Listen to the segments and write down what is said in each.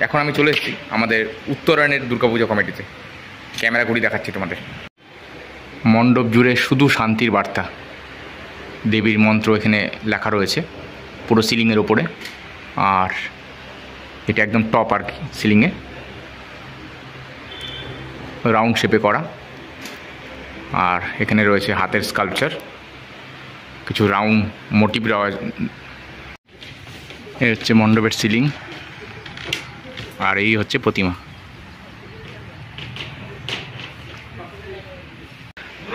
এখন আমি চলে এসেছি আমাদের উত্তরায়ণের দুর্গাপুজো কমিটিতে। ক্যামেরা ঘুরি দেখাচ্ছি তোমাদের। মণ্ডপ জুড়ে শুধু শান্তির বার্তা, দেবীর মন্ত্র এখানে লেখা রয়েছে পুরো সিলিংয়ের ওপরে। আর এটা একদম টপ আর কি, সিলিংয়ে রাউন্ড শেপে করা। আর এখানে রয়েছে হাতের স্কাল্পচার, কিছু রাউন্ড মোটিভ দেওয়া। এই হচ্ছে মণ্ডপের সিলিং, আর এই হচ্ছে প্রতিমা।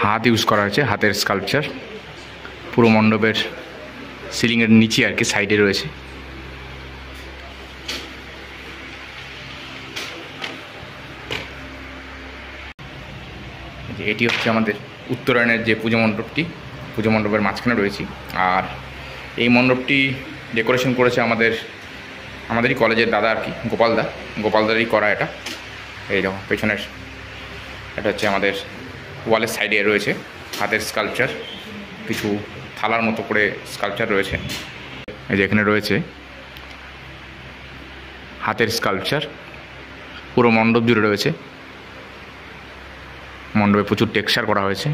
হাত ইউজ করা হয়েছে, হাতের স্কাল্পচার পুরো মণ্ডপের সিলিংয়ের নিচে আর কি, সাইডে রয়েছে। এটি হচ্ছে আমাদের উত্তরায়ণের যে পুজো মণ্ডপটি, পুজো মণ্ডপের মাঝখানে রয়েছি। আর এই মণ্ডপটি ডেকোরেশন করেছে আমাদেরই কলেজের দাদা আর কি, গোপালদারই করা এটা। এই দেখো পেছনের, এটা হচ্ছে আমাদের ওয়ালের সাইডে রয়েছে হাতের স্কাল্পচার, কিছু থালার মতো করে স্কাল্পচার রয়েছে। এই যে এখানে রয়েছে হাতের স্কাল্পচার, পুরো মণ্ডপ জুড়ে রয়েছে। মণ্ডপে প্রচুর টেক্সচার করা হয়েছে।